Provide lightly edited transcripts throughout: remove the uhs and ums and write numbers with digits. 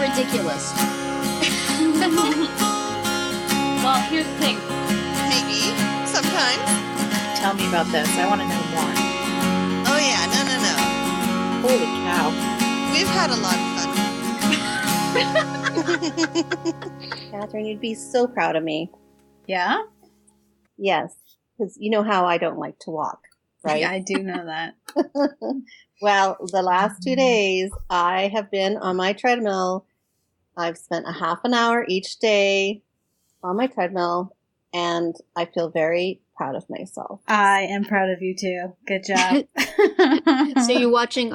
ridiculous. Well, here's the thing. Maybe. Sometimes. Tell me about this. I want to know more. Oh, yeah. No. Holy cow. We've had a lot of fun. Catherine, you'd be so proud of me. Yeah? Yes. Because you know how I don't like to walk, right? Yeah, I do know that. Well, the last 2 days, I have been on my treadmill. I've spent a half an hour each day on my treadmill, and I feel very proud of myself. I am proud of you too. Good job. So are you watching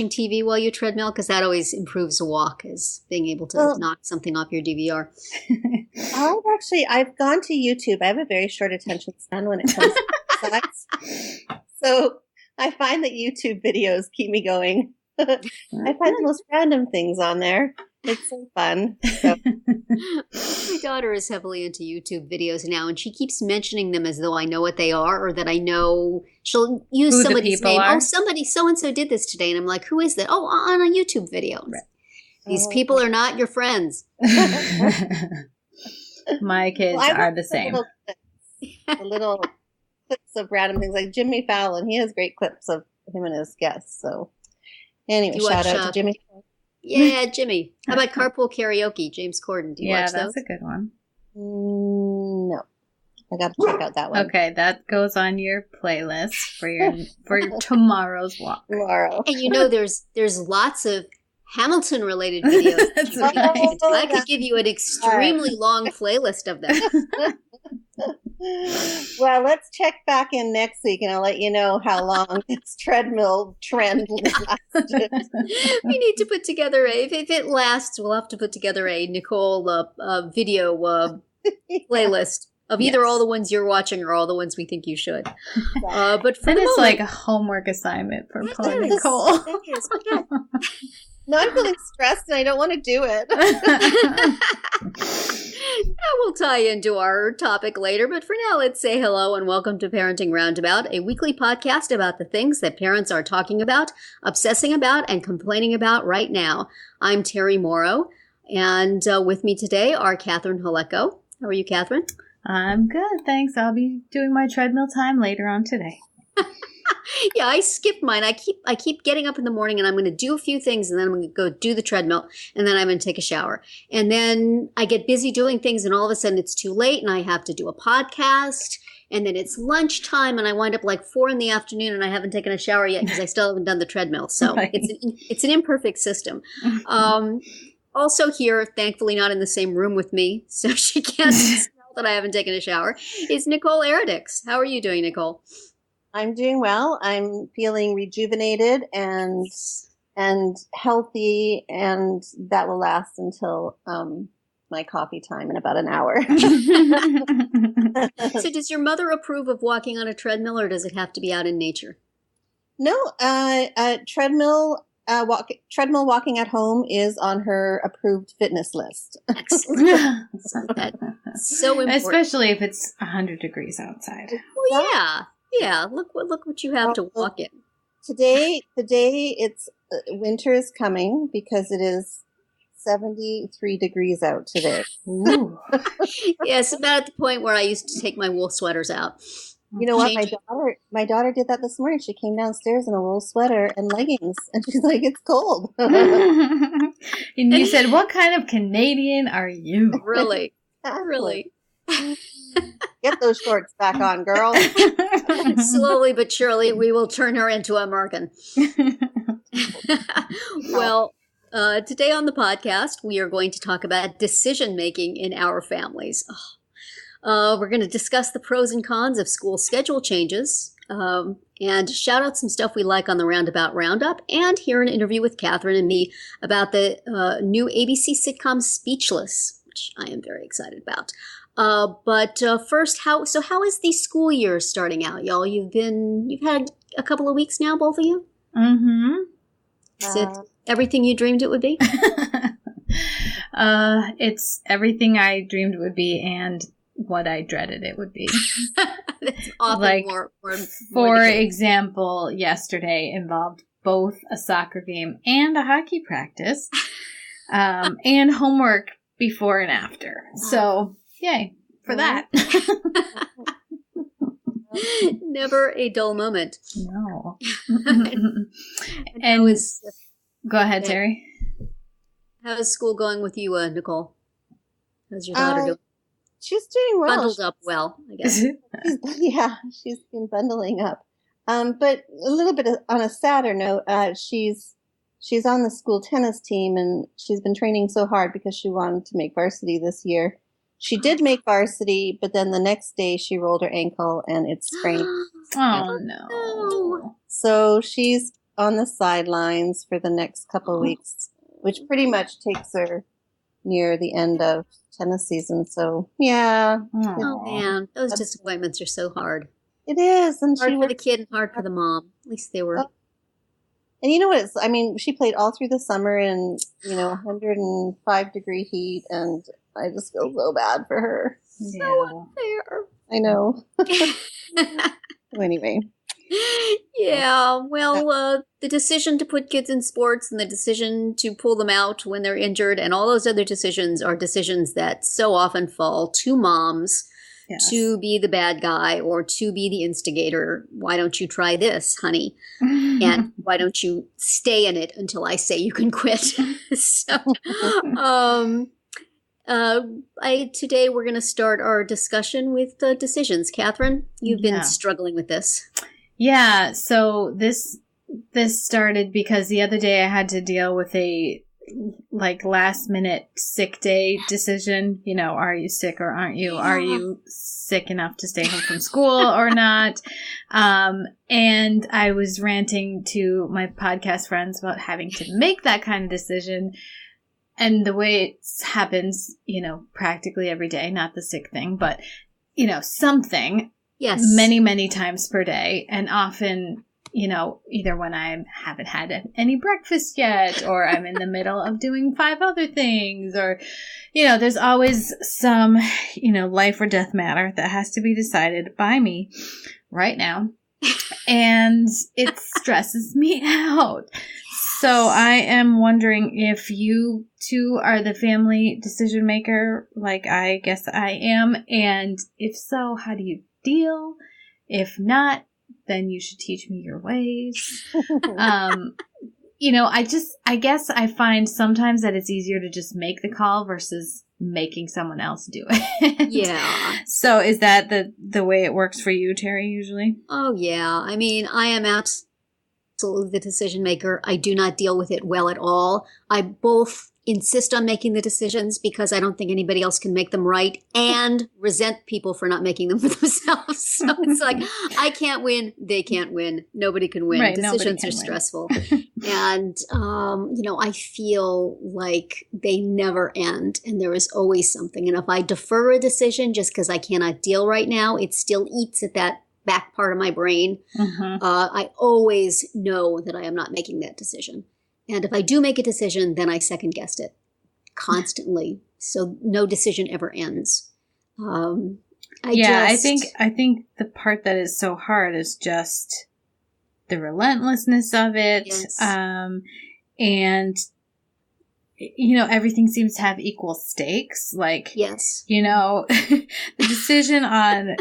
TV while you treadmill? Because that always improves a walk, is being able to knock something off your DVR. I've gone to YouTube. I have a very short attention span when it comes to exercise. So I find that YouTube videos keep me going. I find the most random things on there. It's so fun. So. My daughter is heavily into YouTube videos now, and she keeps mentioning them as though I know what they are, or that I know. She'll use Who somebody's name. are. Oh, somebody so-and-so did this today. And I'm like, who is that? Oh, on a YouTube video. Right. These people are not your friends. My kids are the same. The little clips of random things, like Jimmy Fallon. He has great clips of him and his guests. So anyway, shout out to Jimmy. Yeah, Jimmy. How about Carpool Karaoke? James Corden. Do you watch those? Yeah, that's a good one. No. I got to check out that one. Okay, that goes on your playlist for your tomorrow's walk. Tomorrow. And you know, there's lots of Hamilton related videos. That's right. I could give you an extremely long playlist of them. Well, let's check back in next week, and I'll let you know how long this treadmill trend lasted. We need to put together if it lasts, we'll have to put together a Nicole video playlist of either all the ones you're watching or all the ones we think you should. But for then the it's moment, like a homework assignment for poor Nicole. No, I'm feeling stressed and I don't want to do it. That will tie into our topic later, but for now, let's say hello and welcome to Parenting Roundabout, a weekly podcast about the things that parents are talking about, obsessing about, and complaining about right now. I'm Terri Morrow, and with me today are Catherine Haleko. How are you, Catherine? I'm good, thanks. I'll be doing my treadmill time later on today. Yeah, I skipped mine. I keep getting up in the morning and I'm going to do a few things and then I'm going to go do the treadmill and then I'm going to take a shower. And then I get busy doing things and all of a sudden it's too late and I have to do a podcast and then it's lunchtime and I wind up like 4 p.m. and I haven't taken a shower yet because I still haven't done the treadmill. So Right. it's an imperfect system. Also here, thankfully not in the same room with me, so she can't smell that I haven't taken a shower, is Nicole Eridix. How are you doing, Nicole? I'm doing well. I'm feeling rejuvenated and healthy, and that will last until my coffee time in about an hour. So does your mother approve of walking on a treadmill, or does it have to be out in nature? No, treadmill walking at home is on her approved fitness list. Excellent. That's so important. Especially if it's 100 degrees outside. Well, yeah. Yeah, look what you have to walk in. Today it's winter is coming because it is 73 degrees out today. Ooh. Yes, about at the point where I used to take my wool sweaters out. You know what? My daughter did that this morning. She came downstairs in a wool sweater and leggings, and she's like, "It's cold." And you said, "What kind of Canadian are you?" Really, really. Get those shorts back on, girl. Slowly but surely, we will turn her into a American. Well, today on the podcast, we are going to talk about decision-making in our families. We're going to discuss the pros and cons of school schedule changes and shout out some stuff we like on the Roundabout Roundup and hear an interview with Catherine and me about the new ABC sitcom Speechless, which I am very excited about. But first, how is the school year starting out, y'all? You've had a couple of weeks now, both of you? Mm-hmm. Is it everything you dreamed it would be? It's everything I dreamed it would be and what I dreaded it would be. That's often like, more for example, yesterday involved both a soccer game and a hockey practice. and homework before and after. So, yay for that. Never a dull moment. No. And go ahead, Terri. How's school going with you, Nicole? How's your daughter doing? She's doing well. Bundled up well, I guess. Yeah, she's been bundling up. But a little bit on a sadder note, she's on the school tennis team, and she's been training so hard because she wanted to make varsity this year. She did make varsity, but then the next day she rolled her ankle and it sprained. Oh, no. So she's on the sidelines for the next couple of weeks, which pretty much takes her near the end of tennis season. So, yeah. Oh, man. Those disappointments are so hard. It is. And hard for the kid and hard for the mom. At least they were. And you know what? She played all through the summer in, 105-degree heat, and I just feel so bad for her. Yeah. So unfair. I know. Anyway. Yeah, well, the decision to put kids in sports and the decision to pull them out when they're injured and all those other decisions are decisions that so often fall to moms. Yes. To be the bad guy or to be the instigator. Why don't you try this, honey? And why don't you stay in it until I say you can quit? So, today we're going to start our discussion with decisions. Catherine, you've been struggling with this. Yeah. So this started because the other day I had to deal with a last minute sick day decision. Are you sick or aren't you? Are you sick enough to stay home from school or not? And I was ranting to my podcast friends about having to make that kind of decision. And the way it happens, practically every day, not the sick thing, but, something. Yes. Many, many times per day. And often, either when I haven't had any breakfast yet, or I'm in the middle of doing 5 other things, or, there's always some, life or death matter that has to be decided by me right now. And it stresses me out. So I am wondering if you two are the family decision maker, like I guess I am. And if so, how do you deal? If not, then you should teach me your ways. I guess I find sometimes that it's easier to just make the call versus making someone else do it. Yeah. So is that the way it works for you, Terri, usually? Oh, yeah. I mean, I am absolutely the decision maker. I do not deal with it well at all. I both insist on making the decisions because I don't think anybody else can make them right, and resent people for not making them for themselves. So it's like, I can't win, they can't win, nobody can win. Right, decisions are stressful. And, I feel like they never end and there is always something. And if I defer a decision just because I cannot deal right now, it still eats at that back part of my brain. Mm-hmm. I always know that I am not making that decision. And if I do make a decision, then I second guessed it constantly. So no decision ever ends. I think the part that is so hard is just the relentlessness of it. Yes. And everything seems to have equal stakes. Like, yes. The decision on,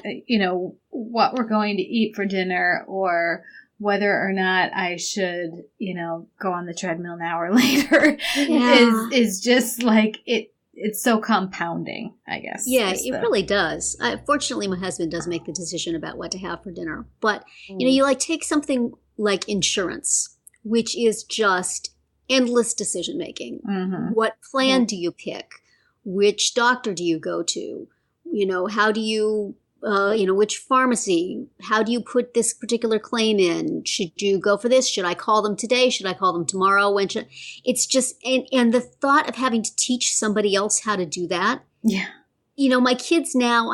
what we're going to eat for dinner, or whether or not I should, go on the treadmill an hour later is just like it's so compounding, I guess. Yeah, it really does. Fortunately, my husband does make the decision about what to have for dinner. But, you take something like insurance, which is just endless decision making. Mm-hmm. What plan do you pick? Which doctor do you go to? How do you which pharmacy, how do you put this particular claim in? Should you go for this? Should I call them today? Should I call them tomorrow? It's just, and the thought of having to teach somebody else how to do that. Yeah. My kids now,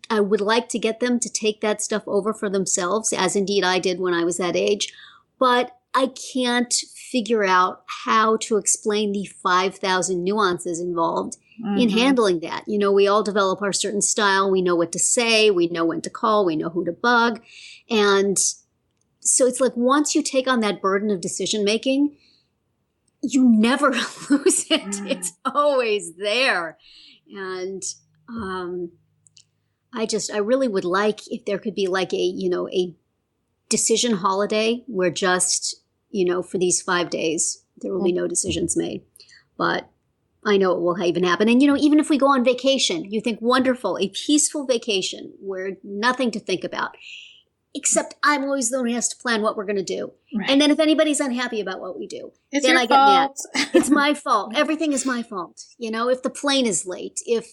I would like to get them to take that stuff over for themselves, as indeed I did when I was that age. But I can't figure out how to explain the 5,000 nuances involved in handling that. We all develop our certain style. We know what to say. We know when to call. We know who to bug. And so it's like once you take on that burden of decision making, you never lose it. It's always there. And I really would like if there could be like a decision holiday where just, for these 5 days, there will be no decisions made. But I know it will even happen. And, even if we go on vacation, you think, wonderful, a peaceful vacation where nothing to think about. Except I'm always the one who has to plan what we're going to do. Right. And then if anybody's unhappy about what we do, then I get mad. It's my fault. Everything is my fault. If the plane is late, if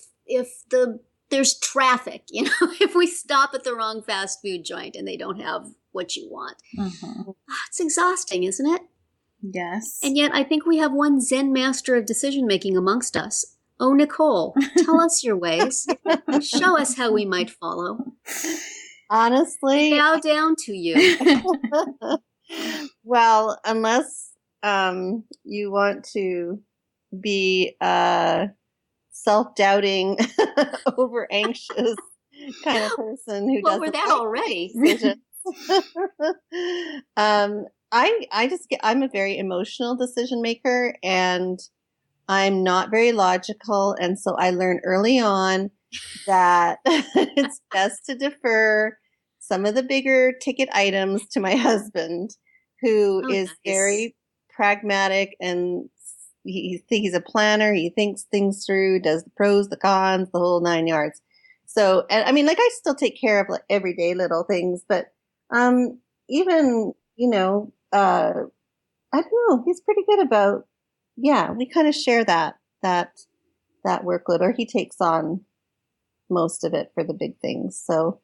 there's traffic, if we stop at the wrong fast food joint and they don't have what you want. Mm-hmm. It's exhausting, isn't it? Yes. And yet I think we have one Zen master of decision making amongst us. Oh, Nicole, tell us your ways. Show us how we might follow. Honestly, I bow down to you. Well, unless you want to be a self-doubting, over-anxious kind of person who doesn't. We're that already. I'm a very emotional decision maker, and I'm not very logical, and so I learned early on that it's best to defer some of the bigger ticket items to my husband, who is very pragmatic, and he's a planner. He thinks things through, does the pros, the cons, the whole 9 yards. So, and I mean, like, I still take care of like everyday little things, but even, I don't know, he's pretty good about, we kind of share that workload, or he takes on most of it for the big things. So,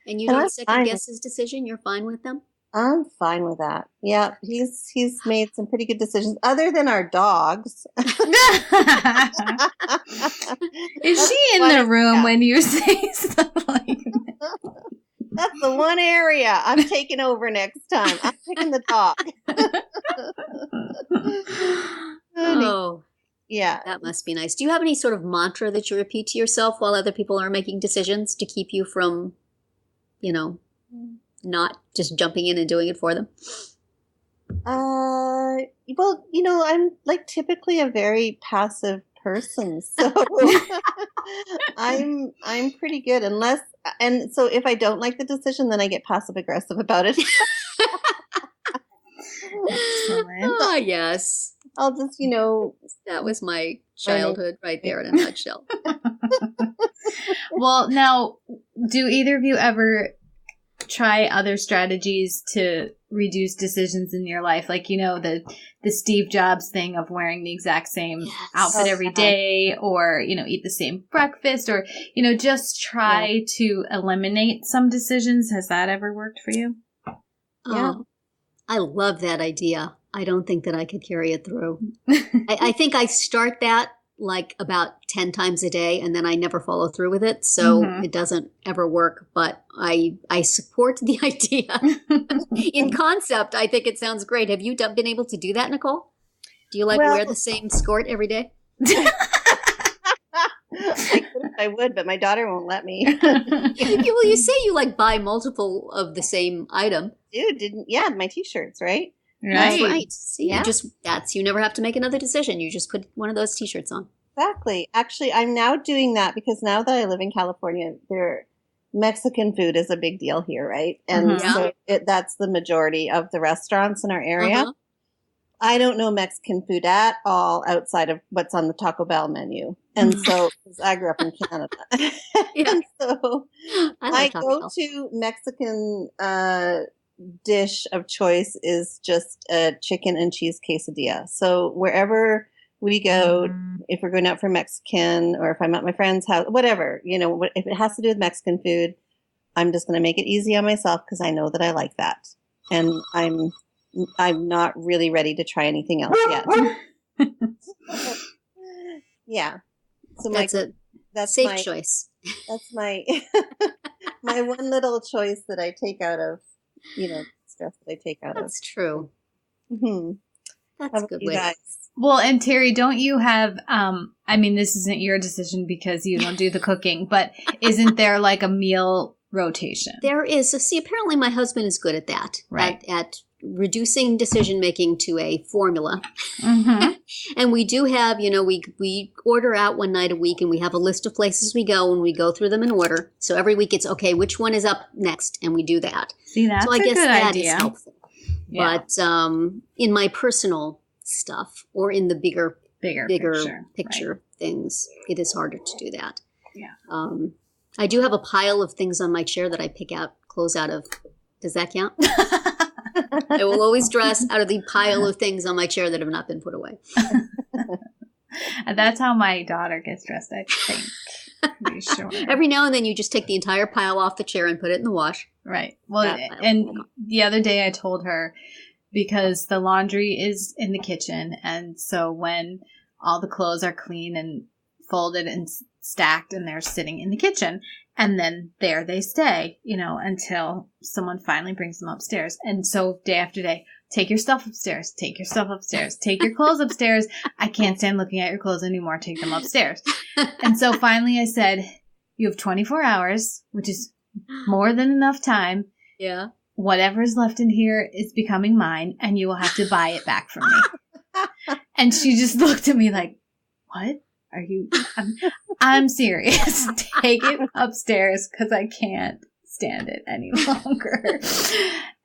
and you don't second guess his decision? You're fine with them? I'm fine with that. Yeah, he's made some pretty good decisions, other than our dogs. Is she in the room when you say stuff like that? That's the one area I'm taking over next time. I'm picking the dog. Oh, yeah. That must be nice. Do you have any sort of mantra that you repeat to yourself while other people are making decisions to keep you from, not just jumping in and doing it for them? Well, I'm like typically a very passive person, so I'm pretty good, and so if I don't like the decision, then I get passive aggressive about it. Excellent. Oh, yes. I'll just, that was my childhood right there in a nutshell. Well, now, do either of you ever try other strategies to reduce decisions in your life? Like, the Steve Jobs thing of wearing the exact same outfit every day, or, eat the same breakfast, or, just try to eliminate some decisions. Has that ever worked for you? Yeah. I love that idea. I don't think that I could carry it through. I think I start that like about 10 times a day, and then I never follow through with it. So it doesn't ever work, but I support the idea. In concept, I think it sounds great. Have you been able to do that, Nicole? Do you wear the same skirt every day? I would, but my daughter won't let me. Well, you say you buy multiple of the same item. Dude, my t-shirts, right? That's right. See, you never have to make another decision. You just put one of those t-shirts on. Exactly. Actually, I'm now doing that because now that I live in California, Mexican food is a big deal here, right? And so that's the majority of the restaurants in our area. I don't know Mexican food at all outside of what's on the Taco Bell menu. And so, because I grew up in Canada. And so I go to Mexican dish of choice is just a chicken and cheese quesadilla. So wherever we go, if we're going out for Mexican, or if I'm at my friend's house, whatever, if it has to do with Mexican food, I'm just going to make it easy on myself because I know that I like that. And I'm not really ready to try anything else yet. Yeah. So that's a safe choice. That's my my one little choice that I take out of, stress that I take out of. That's true. Mm-hmm. That's a good way. Guys? Well, and Terri, don't you have, this isn't your decision because you don't do the cooking, but isn't there like a meal rotation? There is. So see, apparently my husband is good at that. Right. At reducing decision making to a formula. Mm-hmm. And we do have, we order out one night a week, and we have a list of places we go, and we go through them in order. So every week it's, okay, which one is up next? And we do that. See, that's so I a guess good that idea. is helpful. Yeah. But in my personal stuff, or in the bigger picture things, it is harder to do that. Yeah. I do have a pile of things on my chair that I pick out clothes out of. Does that count? I will always dress out of the pile of things on my chair that have not been put away. And that's how my daughter gets dressed, I think. Pretty sure. Every now and then you just take the entire pile off the chair and put it in the wash. Right. Well, and the other day I told her, because the laundry is in the kitchen, and so when all the clothes are clean and folded and stacked, and they're sitting in the kitchen, and then there they stay, until someone finally brings them upstairs. And so day after day, take your stuff upstairs, take your stuff upstairs, take your clothes upstairs. I can't stand looking at your clothes anymore. Take them upstairs. And so finally I said, you have 24 hours, which is more than enough time. Yeah. Whatever is left in here is becoming mine, and you will have to buy it back from me. And she just looked at me like, what? Are you? I'm serious. Take it upstairs, because I can't stand it any longer.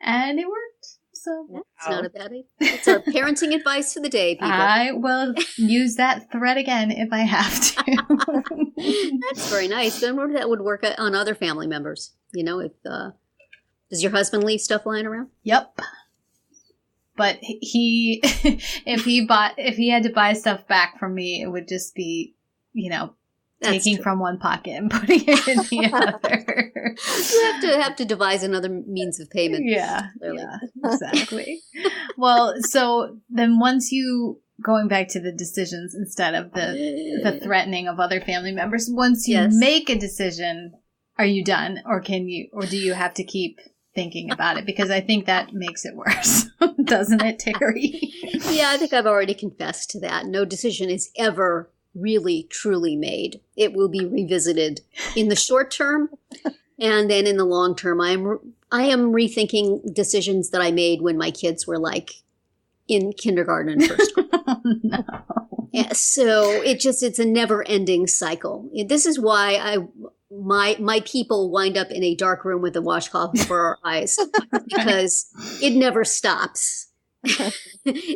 And it worked. So it's not a bad idea. It's our parenting advice for the day, people. I will use that thread again if I have to. That's very nice. Then that would work on other family members. If does your husband leave stuff lying around? Yep. But if he had to buy stuff back from me, it would just be, taking from one pocket and putting it in the other. You have to devise another means of payment. Yeah, exactly. Well, so then once going back to the decisions instead of the threatening of other family members, once you make a decision, are you done, or do you have to keep thinking about it? Because I think that makes it worse, doesn't it, Terri? Yeah, I think I've already confessed to that. No decision is ever really, truly made. It will be revisited in the short term, and then in the long term. I am rethinking decisions that I made when my kids were like in kindergarten and first grade. No. Yeah, so it's a never-ending cycle. This is why my people wind up in a dark room with a washcloth over our eyes, because it never stops.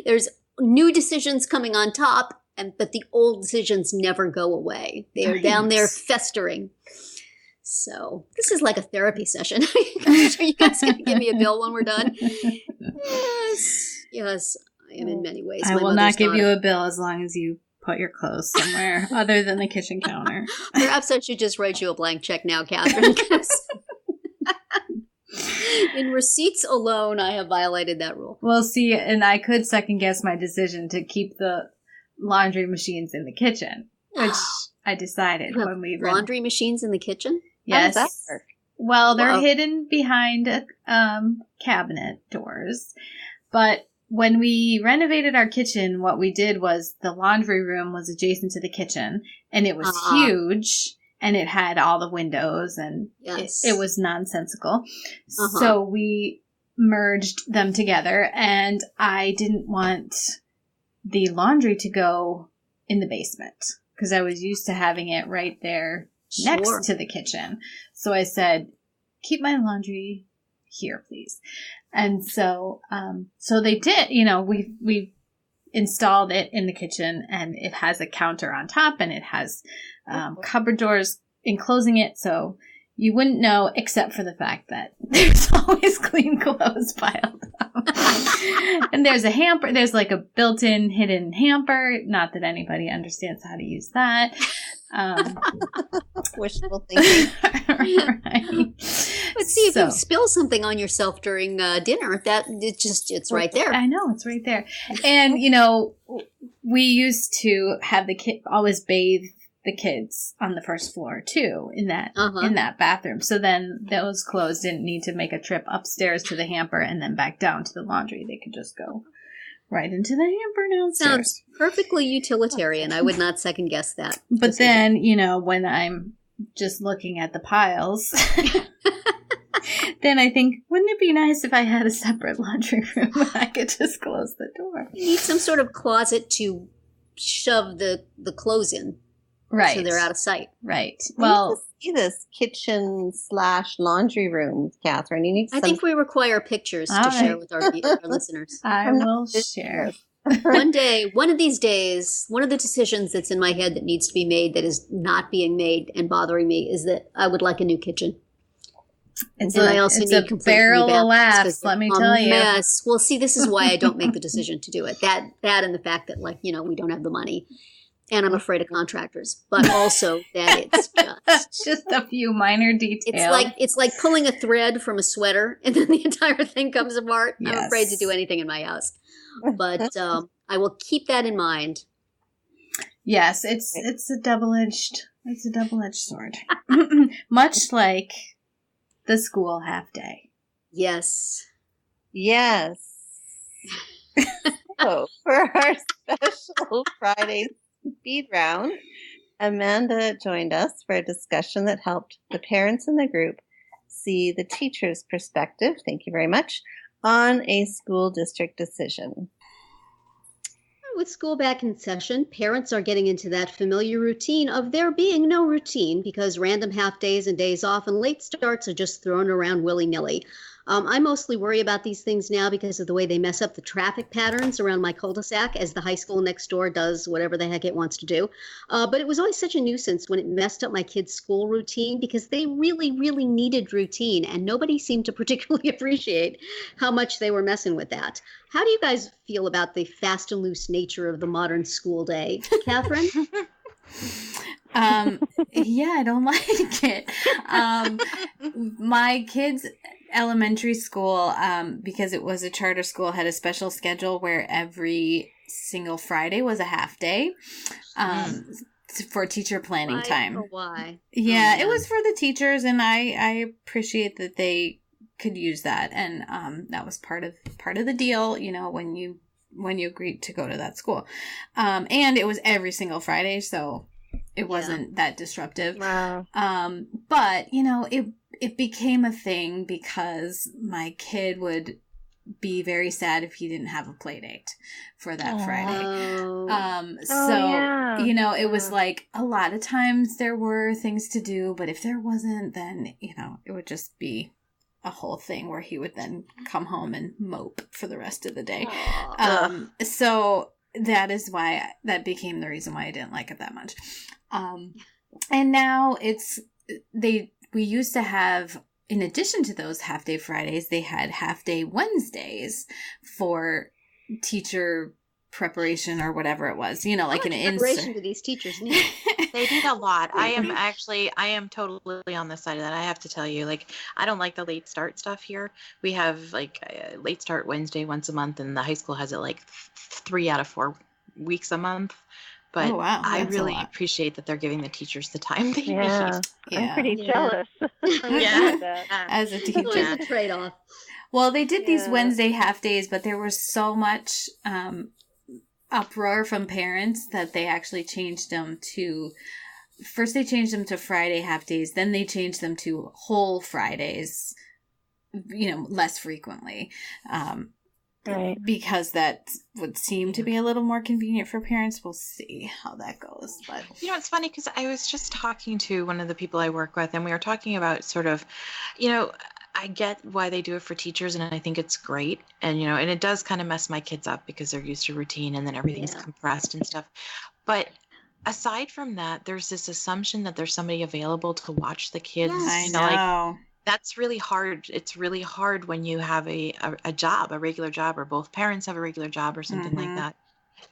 There's new decisions coming on top, but the old decisions never go away. They are down there festering. So this is like a therapy session. I'm sure you guys can give me a bill when we're done. Yes, I am in many ways. I will not give you a bill as long as you put your clothes somewhere other than the kitchen counter. Perhaps I should just write you a blank check now, Catherine. In receipts alone, I have violated that rule. Well, see, and I could second guess my decision to keep the laundry machines in the kitchen, which I decided when we laundry machines in the kitchen. Yes. How does that work? Well, they're hidden behind cabinet doors, but when we renovated our kitchen, what we did was the laundry room was adjacent to the kitchen, and it was huge, and it had all the windows, and it was nonsensical. So we merged them together, and I didn't want the laundry to go in the basement, because I was used to having it right there next to the kitchen. So I said, keep my laundry here, please. And so, they did, we installed it in the kitchen, and it has a counter on top, and it has, cupboard doors enclosing it. So you wouldn't know, except for the fact that there's always clean clothes piled up. And there's a hamper. There's like a built-in hidden hamper. Not that anybody understands how to use that. Wishful thinking. Right. But see, if you spill something on yourself during dinner, it's right there. I know, it's right there. And, we used to have the kid always bathe the kids on the first floor too, in that bathroom. So then those clothes didn't need to make a trip upstairs to the hamper and then back down to the laundry. They could just go right into the hamper downstairs. Sounds perfectly utilitarian. I would not second guess that. But then, when I'm just looking at the piles, then I think, wouldn't it be nice if I had a separate laundry room and I could just close the door? You need some sort of closet to shove the clothes in. Right. So they're out of sight. Right. Well, Well, see this kitchen/laundry room, Catherine. You need. I think we require pictures to All share right. with our listeners. I I'm not will this share. One of these days, one of the decisions that's in my head that needs to be made that is not being made and bothering me is that I would like a new kitchen. It's And I also it's need a complete barrel new of bathrooms 'cause laughs, let me they're tell a you. mess. Well, see, this is why I don't make the decision to do it. That and the fact that, like, we don't have the money. And I'm afraid of contractors, but also that it's just a few minor details. it's like pulling a thread from a sweater and then the entire thing comes apart. Yes. I'm afraid to do anything in my house, but I will keep that in mind. Yes, it's a double-edged sword. Much like the school half day. Yes. Yes. So for our special Friday speed round, Amanda joined us for a discussion that helped the parents in the group see the teacher's perspective, thank you very much, on a school district decision. With school back in session, parents are getting into that familiar routine of there being no routine because random half days and days off and late starts are just thrown around willy-nilly. I mostly worry about these things now because of the way they mess up the traffic patterns around my cul-de-sac as the high school next door does whatever the heck it wants to do. But it was always such a nuisance when it messed up my kids' school routine because they really, really needed routine and nobody seemed to particularly appreciate how much they were messing with that. How do you guys feel about the fast and loose nature of the modern school day? Catherine? Yeah, I don't like it. My kids' elementary school, because it was a charter school, had a special schedule where every single Friday was a half day for teacher planning time. Why? Yeah, it was for the teachers, and I appreciate that they could use that, and that was part of the deal. When you agreed to go to that school, and it was every single Friday, so it wasn't that disruptive. Wow. But it became a thing because my kid would be very sad if he didn't have a play date for that Friday. It was like a lot of times there were things to do, but if there wasn't, then, it would just be a whole thing where he would then come home and mope for the rest of the day. So that is why that became the reason why I didn't like it that much. And now we used to have, in addition to those half day Fridays, they had half day Wednesdays for teacher preparation or whatever it was, like an preparation do these teachers need? They need a lot. I am totally on the side of that. I have to tell you, I don't like the late start stuff here. We have a late start Wednesday once a month, and the high school has it 3 out of 4 weeks a month. But I really appreciate that they're giving the teachers the time they need. Yeah. I'm pretty jealous. As a teacher. It's a trade-off. Well, they did these Wednesday half days, but there was so much uproar from parents that they actually changed them to... First, they changed them to Friday half days. Then they changed them to whole Fridays, less frequently. Right. Because that would seem to be a little more convenient for parents. We'll see how that goes. But it's funny because I was just talking to one of the people I work with, and we were talking about sort of, I get why they do it for teachers, and I think it's great. And, and it does kind of mess my kids up because they're used to routine and then everything's compressed and stuff. But aside from that, there's this assumption that there's somebody available to watch the kids. Yes. I know. That's really hard. It's really hard when you have a job, a regular job, or both parents have a regular job or something like that.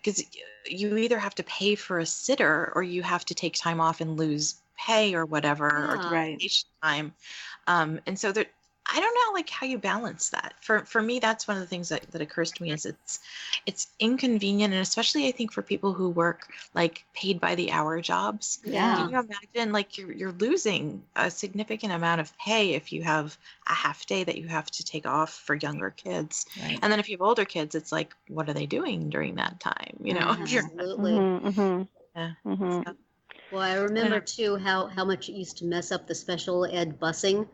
Because you either have to pay for a sitter or you have to take time off and lose pay or whatever, or vacation time. And so I don't know how you balance that. For me, that's one of the things that occurs to me is it's inconvenient, and especially I think for people who work paid by the hour jobs. Yeah. Can you imagine you're losing a significant amount of pay if you have a half day that you have to take off for younger kids. Right. And then if you have older kids, it's what are they doing during that time? Absolutely. Yeah. Well, I remember too how much it used to mess up the special ed busing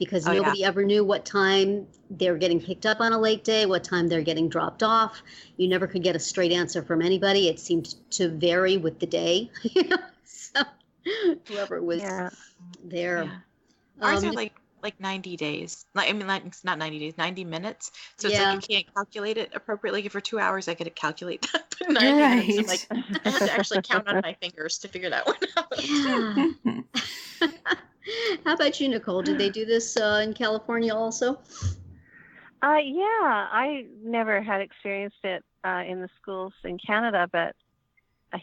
because nobody ever knew what time they were getting picked up on a late day, what time they're getting dropped off. You never could get a straight answer from anybody. It seemed to vary with the day. So whoever was there. Yeah. Ours are like 90 days. It's not 90 days, 90 minutes. So it's like you can't calculate it appropriately. For 2 hours, I could calculate that. But 90 minutes, I'm like, I have to actually count on my fingers to figure that one out. Yeah. How about you, Nicole? Did they do this in California also? Yeah, I never had experienced it in the schools in Canada, but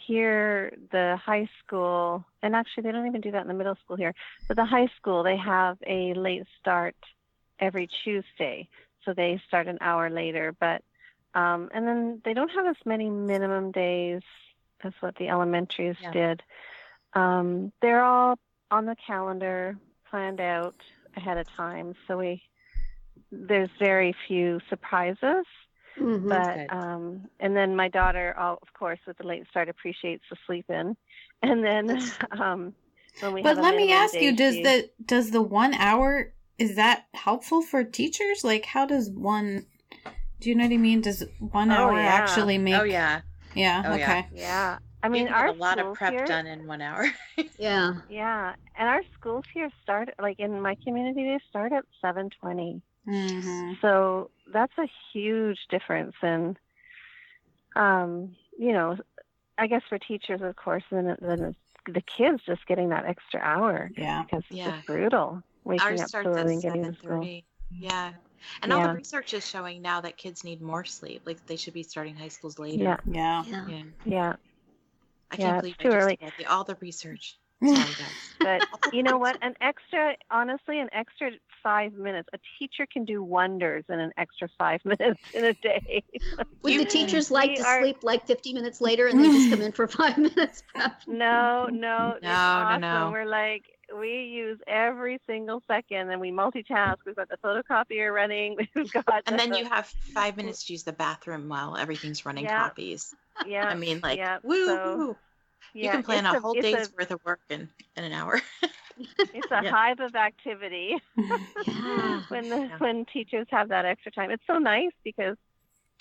here the high school, and actually they don't even do that in the middle school here, but the high school, they have a late start every Tuesday. So they start an hour later, but and then they don't have as many minimum days as what the elementaries did. They're all on the calendar, planned out ahead of time. So there's very few surprises. Mm-hmm. But and then my daughter, of course, with the late start, appreciates the sleep in. And then when we but let me ask you, does the 1 hour, is that helpful for teachers? Like, how does do you know what I mean? Does 1 hour actually make? Yeah. Okay. Yeah. I mean, a lot of prep done in 1 hour. Yeah. And our schools here start, like in my community, they start at 7:20. Mm-hmm. So that's a huge difference. And, I guess for teachers, of course, then it's the kids just getting that extra hour. Yeah. Because it's just brutal waking up so early and getting to school. Yeah. And all the research is showing now that kids need more sleep. Like they should be starting high schools later. Yeah. I can't believe too early. All the research. Sorry, guys. But you know what? An extra 5 minutes. A teacher can do wonders in an extra 5 minutes in a day. Would the teachers like to sleep like 50 minutes later and then just come in for 5 minutes? No. Awesome. No. We're like, we use every single second, and we multitask. We've got the photocopier running. And then you have 5 minutes to use the bathroom while everything's running copies. Yeah. I mean, like, woo. You can plan a whole day's worth of work in an hour. It's a hive of activity when teachers have that extra time. It's so nice because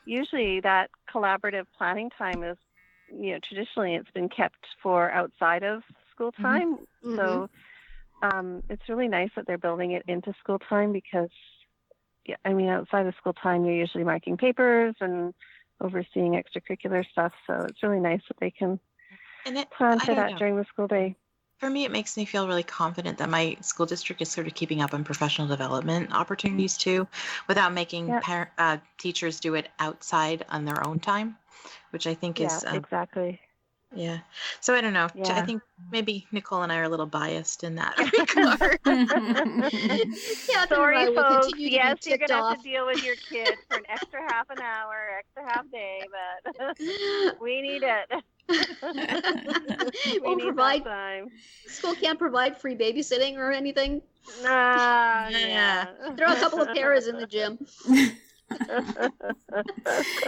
usually that collaborative planning time is, traditionally it's been kept for outside of school time. Mm-hmm. So it's really nice that they're building it into school time because, outside of school time, you're usually marking papers and overseeing extracurricular stuff. So it's really nice that they can plan for that during the school day. For me, it makes me feel really confident that my school district is sort of keeping up on professional development opportunities too, without making teachers do it outside on their own time, which I think is exactly. Yeah. So I don't know. Yeah. I think maybe Nicole and I are a little biased in that regard. Sorry, folks. Yes, you're going to have to deal with your kids for an extra half an hour, extra half day, but we need it. We'll provide time. School can't provide free babysitting or anything. Yeah. Throw a couple of paras in the gym.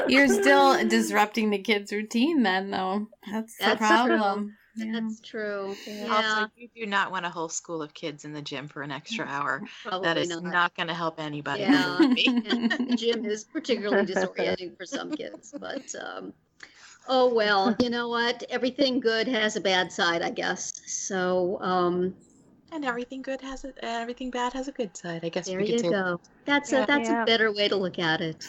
You're still disrupting the kids' routine then, though. That's the problem. That's true. Yeah. Also, you do not want a whole school of kids in the gym for an extra hour. Probably that is not going to help anybody. Yeah. The gym is particularly disorienting for some kids, but oh well, you know what? Everything good has a bad side, I guess. So and everything bad has a good side, I guess. There you go. That's a better way to look at it.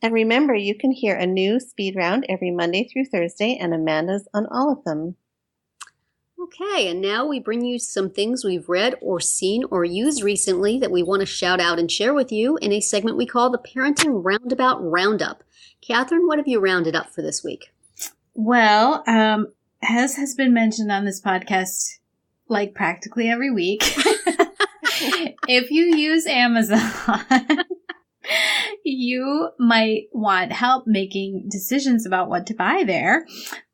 And remember, you can hear a new speed round every Monday through Thursday, and Amanda's on all of them. Okay, and now we bring you some things we've read or seen or used recently that we want to shout out and share with you in a segment we call the Parenting Roundabout Roundup. Catherine, what have you rounded up for this week? Well, as has been mentioned on this podcast, like practically every week, if you use Amazon, you might want help making decisions about what to buy there.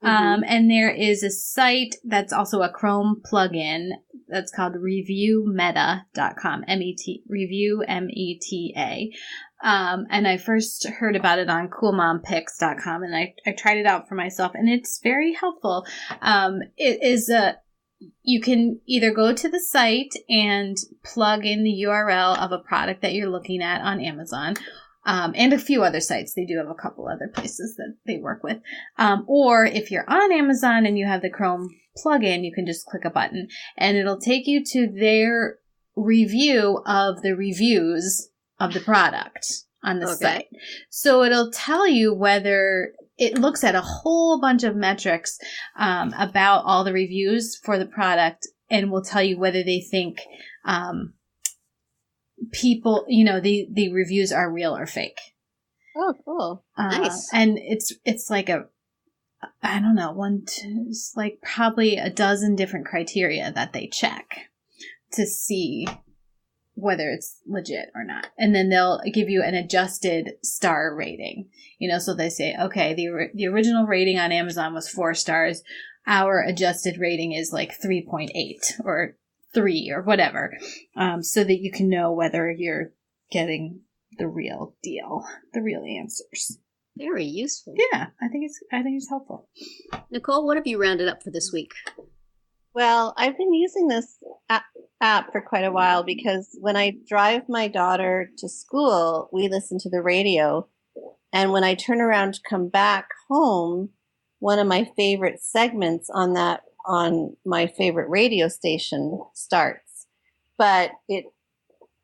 Mm-hmm. And there is a site that's also a Chrome plugin that's called reviewmeta.com, review, M-E-T-A. And I first heard about it on coolmompicks.com, and I tried it out for myself, and it's very helpful. It is you can either go to the site and plug in the URL of a product that you're looking at on Amazon, and a few other sites. They do have a couple other places that they work with. Or if you're on Amazon and you have the Chrome plugin, you can just click a button and it'll take you to their review of the reviews of the product on the site. So it'll tell you whether it looks at a whole bunch of metrics about all the reviews for the product, and will tell you whether they think people, the reviews are real or fake. Oh, cool. Nice. And it's like it's like probably a dozen different criteria that they check to see whether it's legit or not. And then they'll give you an adjusted star rating. So they say, okay, the original rating on Amazon was 4 stars. Our adjusted rating is like 3.8 or 3 or whatever. So that you can know whether you're getting the real deal, the real answers. Very useful. Yeah, I think it's helpful. Nicole, what have you rounded up for this week? Well, I've been using this app for quite a while because when I drive my daughter to school, we listen to the radio. And when I turn around to come back home, one of my favorite segments on my favorite radio station starts. But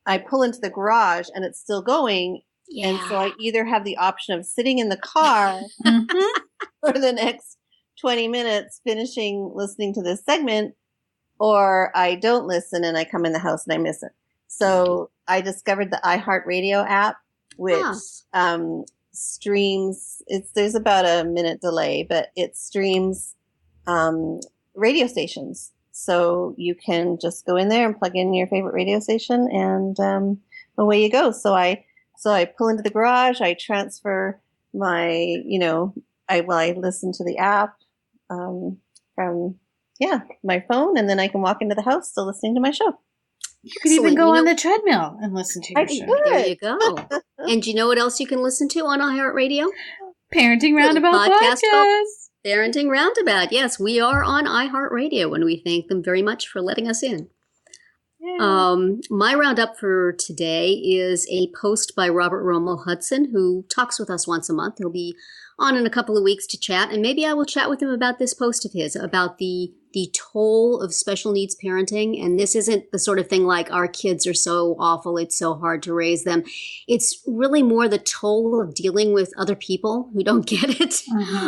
I pull into the garage and it's still going. Yeah. And so I either have the option of sitting in the car for the next 20 minutes finishing listening to this segment, or I don't listen and I come in the house and I miss it. So I discovered the iHeart Radio app, which streams, there's about a minute delay, but it streams radio stations. So you can just go in there and plug in your favorite radio station and away you go. So I pull into the garage, I transfer my, I listen to the app from my phone, and then I can walk into the house still listening to my show. You could even go on the treadmill and listen to your show. There you go. And you know what else you can listen to on iHeartRadio? Parenting Roundabout podcast. Parenting Roundabout. Yes, we are on iHeartRadio, and we thank them very much for letting us in. Yeah. My roundup for today is a post by Robert Rummel-Hudson, who talks with us once a month. He'll be on in a couple of weeks to chat, and maybe I will chat with him about this post of his, about the toll of special needs parenting. And this isn't the sort of thing like our kids are so awful, it's so hard to raise them. It's really more the toll of dealing with other people who don't get it,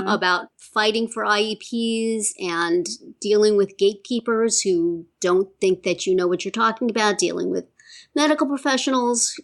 about fighting for IEPs and dealing with gatekeepers who don't think that you know what you're talking about, dealing with medical professionals,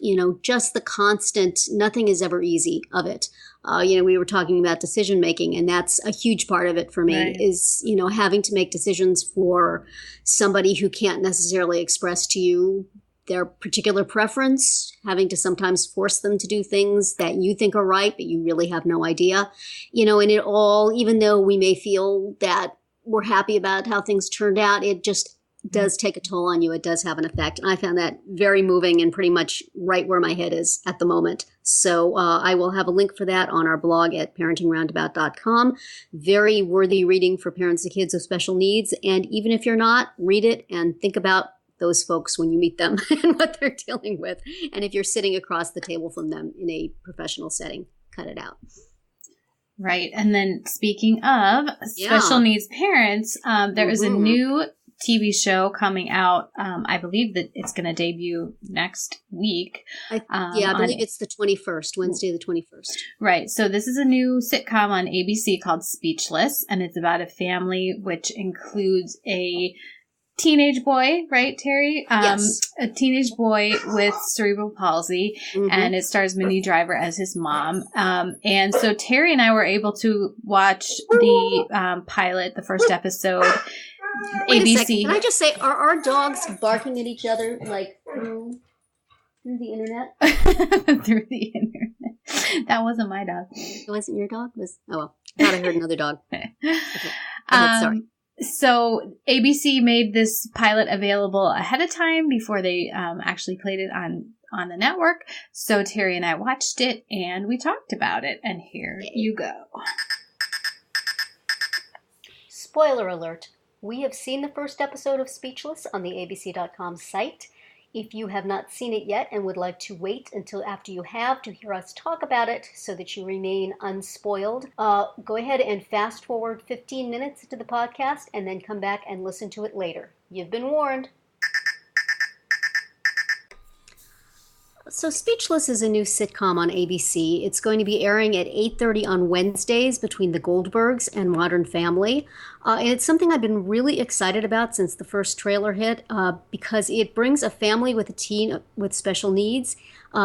just the constant, nothing is ever easy of it. We were talking about decision making, and that's a huge part of it for me, is, having to make decisions for somebody who can't necessarily express to you their particular preference, having to sometimes force them to do things that you think are right, but you really have no idea, and it all, even though we may feel that we're happy about how things turned out, it just does take a toll on you. It does have an effect. And I found that very moving and pretty much right where my head is at the moment. So I will have a link for that on our blog at parentingroundabout.com. Very worthy reading for parents of kids with special needs. And even if you're not, read it and think about those folks when you meet them and what they're dealing with. And if you're sitting across the table from them in a professional setting, cut it out. Right. And then speaking of special needs parents, there is a new TV show coming out. I believe that it's going to debut next week. I believe it's the 21st, Wednesday the 21st. Right. So this is a new sitcom on ABC called Speechless, and it's about a family which includes a teenage boy, right, Terri? Yes. A teenage boy with cerebral palsy, and it stars Minnie Driver as his mom. And so Terri and I were able to watch the pilot, the first episode. Wait ABC. a second. Can I just say, are our dogs barking at each other like through the internet? Through the internet. That wasn't my dog. It wasn't your dog? Oh, well. I thought I heard another dog. Okay. Sorry. So ABC made this pilot available ahead of time before they actually played it on the network. So Terri and I watched it and we talked about it. And here you go. Spoiler alert. We have seen the first episode of Speechless on the abc.com site. If you have not seen it yet and would like to wait until after you have to hear us talk about it so that you remain unspoiled, go ahead and fast forward 15 minutes into the podcast and then come back and listen to it later. You've been warned. So Speechless is a new sitcom on ABC. It's going to be airing at 8:30 on Wednesdays between The Goldbergs and Modern Family. And it's something I've been really excited about since the first trailer hit because it brings a family with a teen with special needs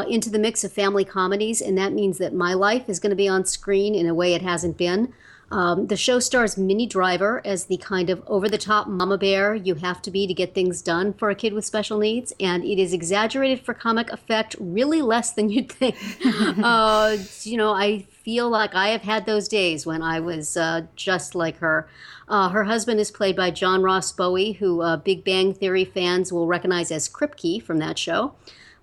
into the mix of family comedies. And that means that my life is going to be on screen in a way it hasn't been. The show stars Minnie Driver as the kind of over-the-top mama bear you have to be to get things done for a kid with special needs, and it is exaggerated for comic effect, really less than you'd think. I feel like I have had those days when I was just like her. Her husband is played by John Ross Bowie, who Big Bang Theory fans will recognize as Kripke from that show.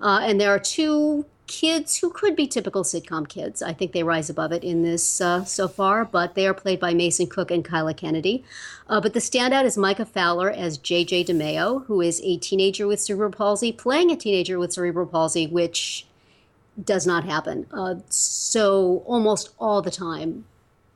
And there are two kids who could be typical sitcom kids. I think they rise above it in this so far, but they are played by Mason Cook and Kyla Kennedy. But the standout is Micah Fowler as JJ DeMeo, who is a teenager with cerebral palsy, playing a teenager with cerebral palsy, which does not happen. So almost all the time,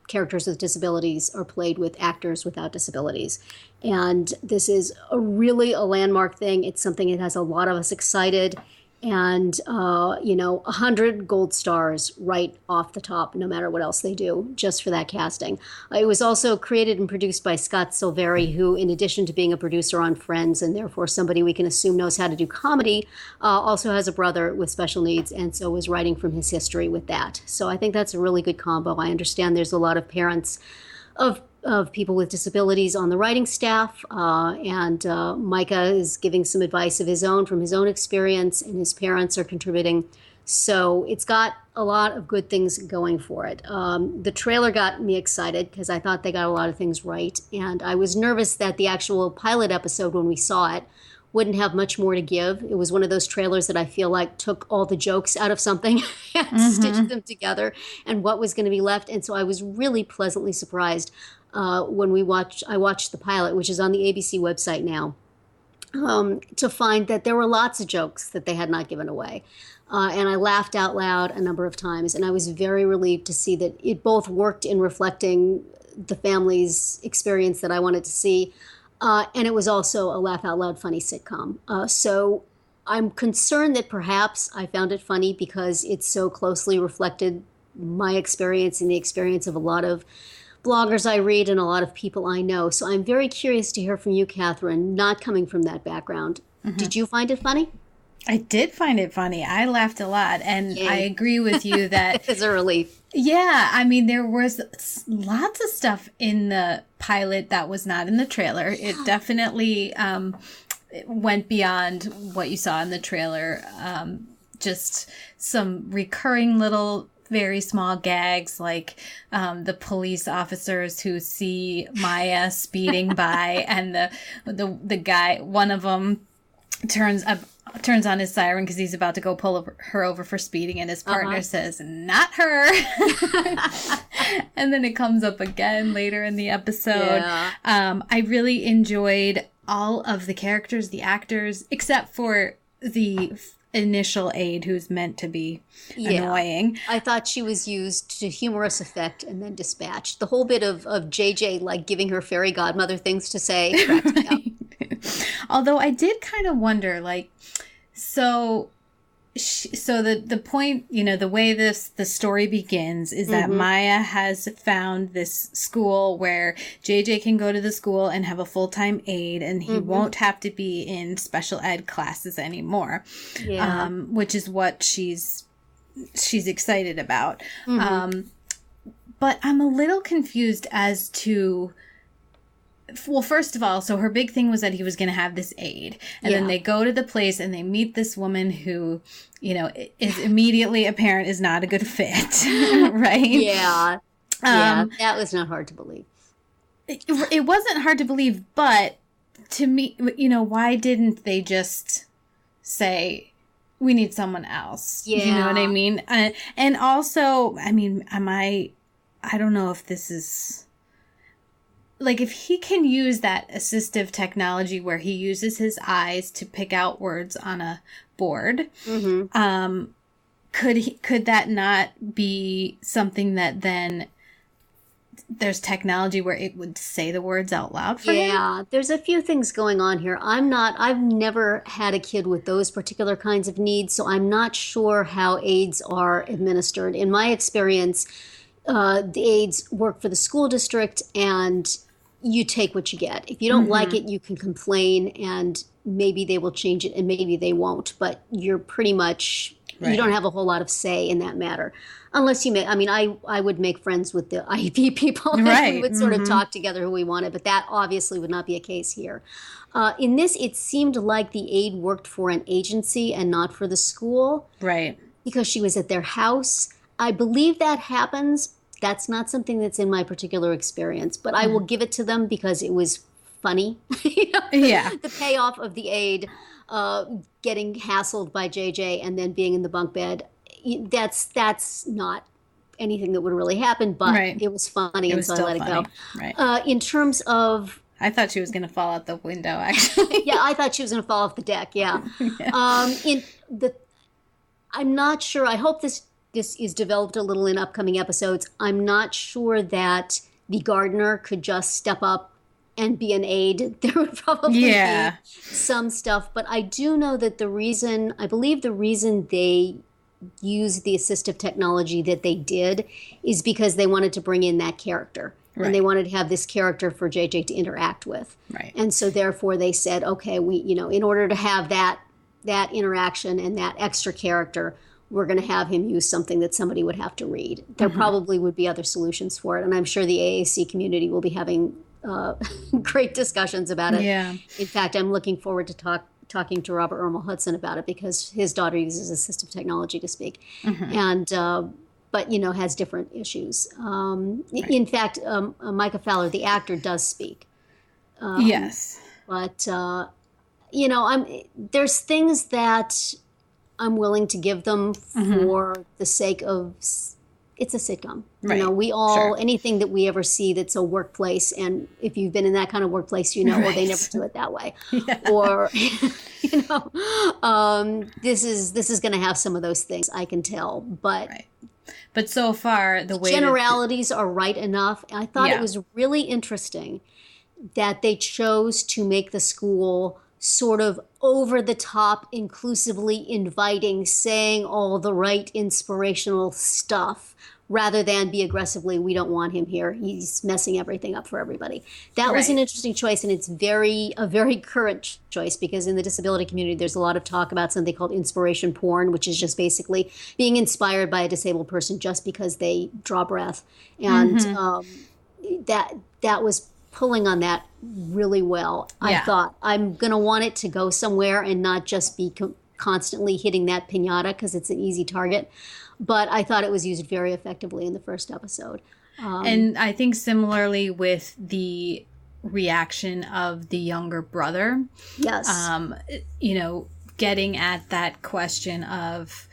characters with disabilities are played with actors without disabilities. And this is really a landmark thing. It's something that has a lot of us excited. And, 100 gold stars right off the top, no matter what else they do, just for that casting. It was also created and produced by Scott Silveri, who, in addition to being a producer on Friends, and therefore somebody we can assume knows how to do comedy, also has a brother with special needs, and so was writing from his history with that. So I think that's a really good combo. I understand there's a lot of parents of people with disabilities on the writing staff, and Micah is giving some advice of his own from his own experience, and his parents are contributing. So it's got a lot of good things going for it. The trailer got me excited because I thought they got a lot of things right, and I was nervous that the actual pilot episode, when we saw it, wouldn't have much more to give. It was one of those trailers that I feel like took all the jokes out of something and stitched them together, and what was going to be left. And so I was really pleasantly surprised when I watched the pilot, which is on the ABC website now, to find that there were lots of jokes that they had not given away. And I laughed out loud a number of times, and I was very relieved to see that it both worked in reflecting the family's experience that I wanted to see, and it was also a laugh out loud funny sitcom. So I'm concerned that perhaps I found it funny because it so closely reflected my experience and the experience of a lot of bloggers I read and a lot of people I know. So I'm very curious to hear from you, Catherine, not coming from that background. Did you find it funny? I did find it funny. I laughed a lot. And I agree with you that it's a relief. Yeah. I mean, there was lots of stuff in the pilot that was not in the trailer. It definitely went beyond what you saw in the trailer. Just some recurring little very small gags, like the police officers who see Maya speeding by, and the guy, one of them turns on his siren because he's about to go pull her over for speeding, and his partner says, "Not her." And then it comes up again later in the episode. Yeah. I really enjoyed all of the characters, the actors, except for the initial aide who's meant to be annoying. I thought she was used to humorous effect and then dispatched. The whole bit of JJ like giving her fairy godmother things to say cracked me up. Although I did kind of wonder, like, so the point, the way the story begins is that Maya has found this school where JJ can go to the school and have a full-time aide, and he won't have to be in special ed classes anymore, which is what she's excited about. But I'm a little confused as to, well, first of all, so her big thing was that he was going to have this aide. And then they go to the place and they meet this woman who, is immediately apparent is not a good fit. Right? Yeah. That was not hard to believe. It wasn't hard to believe, but to me, why didn't they just say, we need someone else? Yeah. You know what I mean? And also, I mean, I don't know if this is, like if he can use that assistive technology where he uses his eyes to pick out words on a board, could that not be something that then there's technology where it would say the words out loud for him? Yeah, there's a few things going on here. I've never had a kid with those particular kinds of needs, so I'm not sure how aids are administered. In my experience, the aides work for the school district and you take what you get. If you don't like it, you can complain and maybe they will change it and maybe they won't, but you're pretty much, you don't have a whole lot of say in that matter. Unless you may, I mean, I would make friends with the IEP people and we would sort of talk together who we wanted, but that obviously would not be a case here. In this, it seemed like the aide worked for an agency and not for the school. Right. Because she was at their house. I believe that happens. That's not something that's in my particular experience, but I will give it to them because it was funny. The payoff of the aide getting hassled by JJ and then being in the bunk bed. That's not anything that would really happen, but it was funny, and so I let it go. Right. In terms of, I thought she was going to fall out the window. Actually, yeah, I thought she was going to fall off the deck. Yeah. I'm not sure. I hope this is developed a little in upcoming episodes. I'm not sure that the gardener could just step up and be an aide. There would probably be some stuff, but I do know that I believe the reason they use the assistive technology that they did is because they wanted to bring in that character. And they wanted to have this character for JJ to interact with. Right. And so therefore they said, okay, we, in order to have that interaction and that extra character, we're going to have him use something that somebody would have to read. There probably would be other solutions for it. And I'm sure the AAC community will be having great discussions about it. Yeah. In fact, I'm looking forward to talking to Robert Rummel-Hudson about it because his daughter uses assistive technology to speak. And, but, has different issues. In fact, Micah Fowler, the actor, does speak. Yes. But, there's things that I'm willing to give them for the sake of, it's a sitcom. Right. We all, anything that we ever see that's a workplace, and if you've been in that kind of workplace, well, they never do it that way. Or, this is going to have some of those things, I can tell. But but so far, the way generalities are right enough. I thought it was really interesting that they chose to make the school sort of over the top, inclusively inviting, saying all the right inspirational stuff, rather than be aggressively, we don't want him here. He's messing everything up for everybody. That was an interesting choice, and it's a very current choice, because in the disability community, there's a lot of talk about something called inspiration porn, which is just basically being inspired by a disabled person just because they draw breath. And that was pulling on that really well. I thought, I'm going to want it to go somewhere and not just be constantly hitting that piñata because it's an easy target. But I thought it was used very effectively in the first episode. And I think similarly with the reaction of the younger brother. Yes. Getting at that question of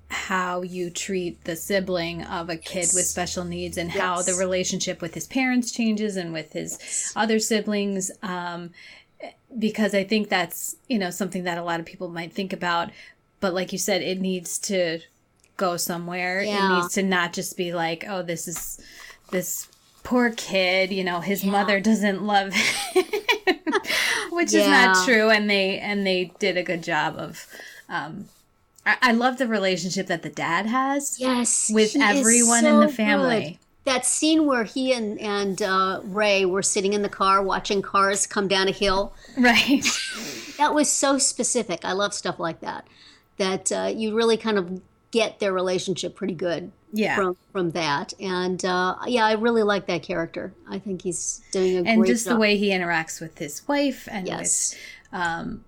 how you treat the sibling of a kid with special needs and how the relationship with his parents changes and with his other siblings. Because I think that's, something that a lot of people might think about. But like you said, it needs to go somewhere. It needs to not just be like, oh, this poor kid, his mother doesn't love him, which is not true. And they did a good job of, I love the relationship that the dad has with everyone in the family. Good. That scene where he and Ray were sitting in the car watching cars come down a hill. Right. That was so specific. I love stuff like that. That you really kind of get their relationship pretty good from that. And I really like that character. I think he's doing a great job. And just the way he interacts with his wife and with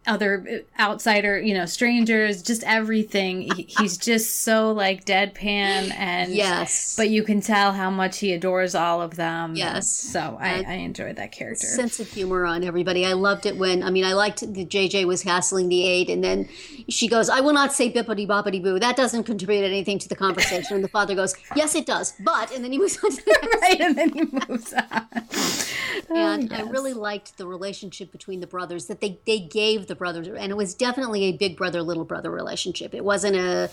other outsider, strangers, just everything. He's just so like deadpan and but you can tell how much he adores all of them. Yes. So I enjoyed that character. Sense of humor on everybody. I loved it when, I liked that JJ was hassling the aide and then she goes, I will not say bippity boppity boo. That doesn't contribute anything to the conversation. And the father goes, yes, it does. But, and then he moves on to the next. And then he moves on. I really liked the relationship between the brothers, that they gave the brothers, and it was definitely a big brother, little brother relationship. It wasn't a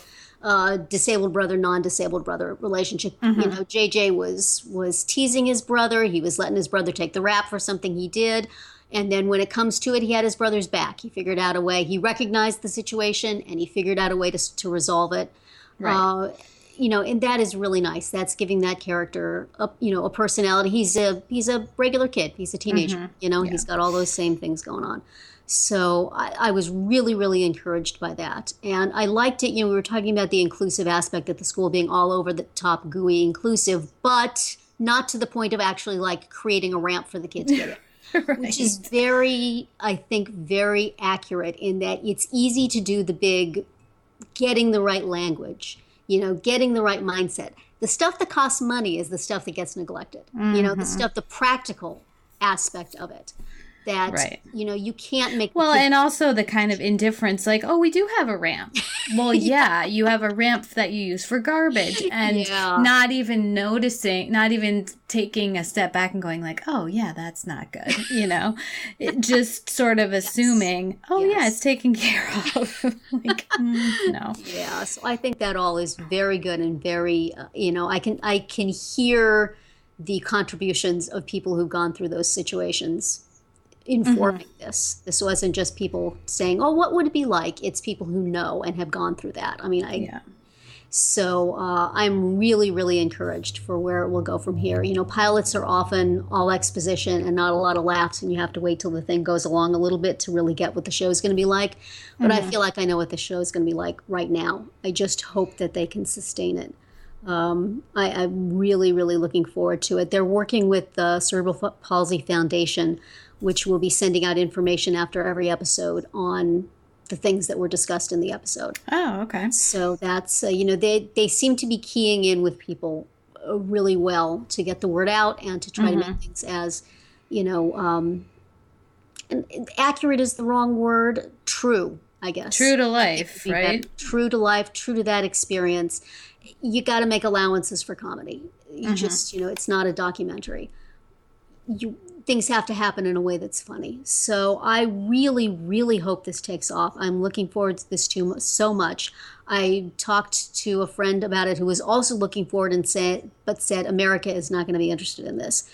disabled brother, non-disabled brother relationship. You know, JJ was teasing his brother. He was letting his brother take the rap for something he did. And then when it comes to it, he had his brother's back. He figured out a way. He recognized the situation, and he figured out a way to resolve it. Right. You know, and that is really nice. That's giving that character a personality. He's a regular kid. He's a teenager. You know, he's got all those same things going on. So I was really, really encouraged by that. And I liked it. You know, we were talking about the inclusive aspect of the school being all over the top, gooey, inclusive, but not to the point of actually like creating a ramp for the kids to get it. Right. Which is I think, very accurate in that it's easy to do the big getting the right language, you know, getting the right mindset. The stuff that costs money is the stuff that gets neglected. You know, the practical aspect of it. That, you know, you can't make... Well, and also the kind of indifference, like, oh, we do have a ramp. Well, yeah, you have a ramp that you use for garbage. And not even noticing, not even taking a step back and going like, oh, yeah, that's not good, you know? Just sort of assuming, yeah, it's taken care of. Like, no. Yeah, so I think that all is very good and very, you know, I can hear the contributions of people who've gone through those situations informing this. This wasn't just people saying, oh, what would it be like? It's people who know and have gone through that. I mean, So I'm really, really encouraged for where it will go from here. You know, pilots are often all exposition and not a lot of laughs, and you have to wait till the thing goes along a little bit to really get what the show's going to be like. But I feel like I know what the show's going to be like right now. I just hope that they can sustain it. I'm really, really looking forward to it. They're working with the Cerebral Palsy Foundation, which will be sending out information after every episode on the things that were discussed in the episode. Oh, okay. So that's, you know, they seem to be keying in with people really well to get the word out and to try to make things as, you know, and accurate is the wrong word, true, I guess. True to life, right? True to life, true to that experience. You got to make allowances for comedy. You just, you know, it's not a documentary. Things have to happen in a way that's funny. So I really, really hope this takes off. I'm looking forward to this so much. I talked to a friend about it who was also looking forward and said America is not going to be interested in this.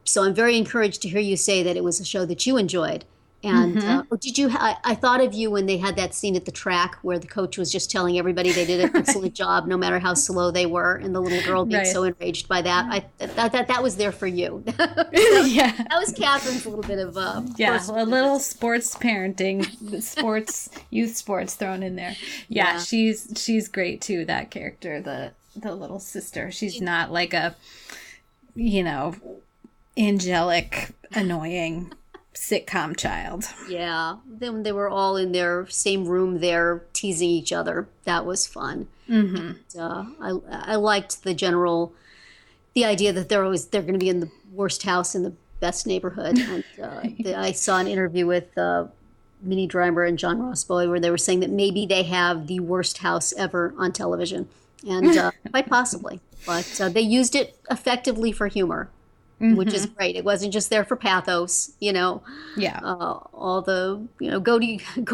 So I'm very encouraged to hear you say that it was a show that you enjoyed. And did you? I thought of you when they had that scene at the track where the coach was just telling everybody they did an excellent job, no matter how slow they were, and the little girl being so enraged by that. I thought that was there for you. That was Catherine's little bit of a little sports parenting, youth sports thrown in there. Yeah, she's great too. That character, the little sister. She's not like a, you know, angelic, annoying sitcom child. Yeah. Then they were all in their same room there teasing each other. That was fun. And, I liked the idea that they're going to be in the worst house in the best neighborhood. And I saw an interview with Minnie Driver and John Ross Bowie where they were saying that maybe they have the worst house ever on television. And quite possibly. But they used it effectively for humor. Which is great. It wasn't just there for pathos, you know. Yeah. All the, you know, go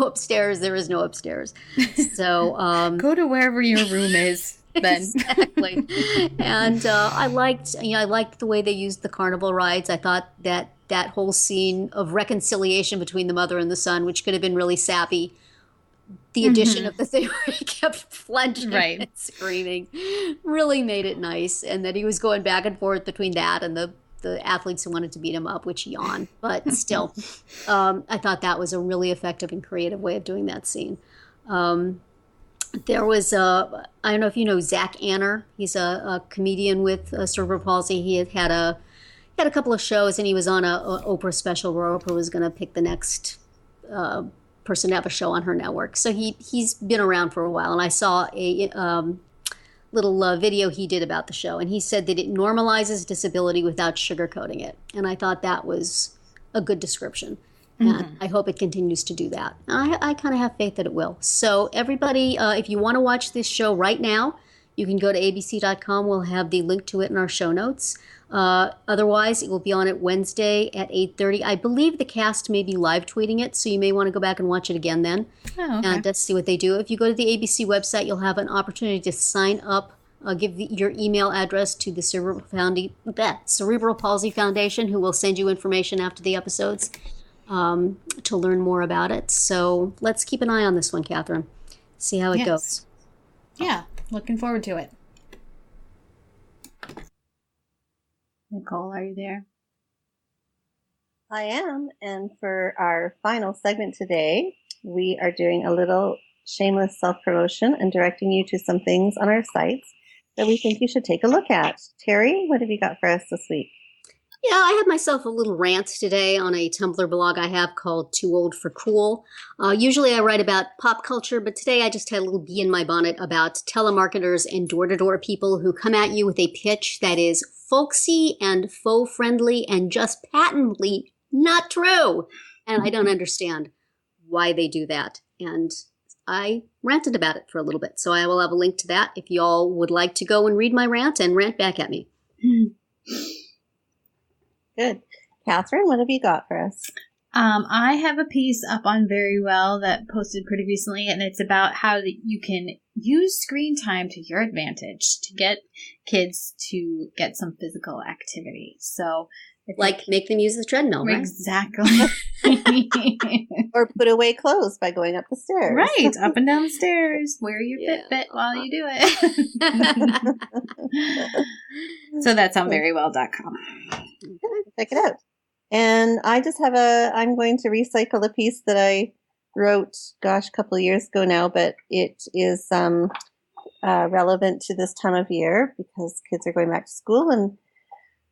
upstairs. There is no upstairs. So go to wherever your room is. Then exactly. And I liked the way they used the carnival rides. I thought that whole scene of reconciliation between the mother and the son, which could have been really sappy. The addition of the thing where he kept flinching and screaming really made it nice, and that he was going back and forth between that and the athletes who wanted to beat him up, which yawn, but still, I thought that was a really effective and creative way of doing that scene. There was I don't know if you know Zach Anner. He's a comedian with cerebral palsy. He had a couple of shows, and he was on a Oprah special where Oprah was going to pick the next person to have a show on her network. So he's been around for a while, and I saw a little video he did about the show, and he said that it normalizes disability without sugarcoating it, and I thought that was a good description, and I hope it continues to do that. I kind of have faith that it will. So everybody, if you want to watch this show right now, you can go to abc.com. We'll have the link to it in our show notes. Otherwise, it will be on at Wednesday at 8:30. I believe the cast may be live tweeting it, so you may want to go back and watch it again then. Oh, okay. And see what they do. If you go to the ABC website, you'll have an opportunity to sign up. Give your email address to the Cerebral Palsy Foundation, who will send you information after the episodes to learn more about it. So let's keep an eye on this one, Catherine. See how it goes. Yeah, looking forward to it. Nicole, are you there? I am. And for our final segment today, we are doing a little shameless self-promotion and directing you to some things on our sites that we think you should take a look at. Terri, what have you got for us this week? Yeah, I had myself a little rant today on a Tumblr blog I have called Too Old for Cool. Usually I write about pop culture, but today I just had a little bee in my bonnet about telemarketers and door-to-door people who come at you with a pitch that is folksy and faux-friendly and just patently not true. And I don't understand why they do that. And I ranted about it for a little bit. So I will have a link to that if y'all would like to go and read my rant and rant back at me. Good. Catherine, what have you got for us? I have a piece up on Very Well that posted pretty recently, and it's about how you can use screen time to your advantage to get kids to get some physical activity. So, make them use the treadmill, right? Exactly. Or put away clothes by going up the stairs. Right, up and down the stairs. Wear your Fitbit while you do it. So that's on verywell.com. Check it out. And I just have I'm going to recycle a piece that I wrote, a couple of years ago now, but it is relevant to this time of year because kids are going back to school, and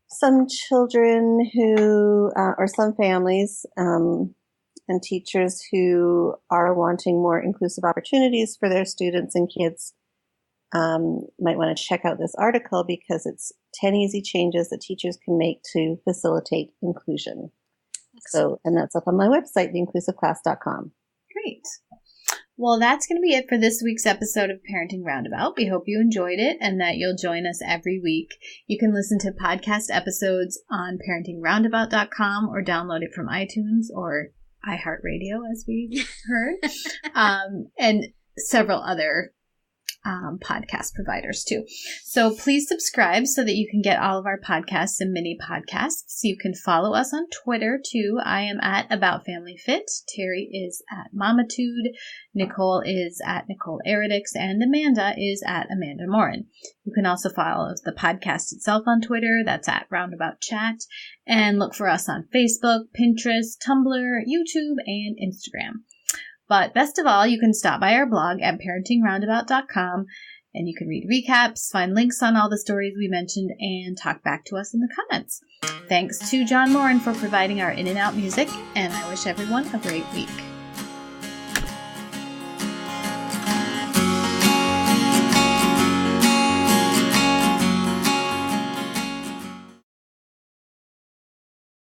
some children who, or some families and teachers who are wanting more inclusive opportunities for their students and kids might want to check out this article because it's 10 easy changes that teachers can make to facilitate inclusion. So, and that's up on my website, theinclusiveclass.com. Great. Well, that's going to be it for this week's episode of Parenting Roundabout. We hope you enjoyed it and that you'll join us every week. You can listen to podcast episodes on parentingroundabout.com or download it from iTunes or iHeart Radio, as we heard, and several other podcast providers too. So please subscribe so that you can get all of our podcasts and mini podcasts. You can follow us on Twitter too. I am at About Family Fit. Terri is at Mamatude. Nicole is at Nicole Eridix, and Amanda is at Amanda Morin. You can also follow the podcast itself on Twitter. That's at Roundabout Chat. And look for us on Facebook, Pinterest, Tumblr, YouTube, and Instagram. But best of all, you can stop by our blog at parentingroundabout.com and you can read recaps, find links on all the stories we mentioned, and talk back to us in the comments. Thanks to John Morin for providing our in and out music, and I wish everyone a great week.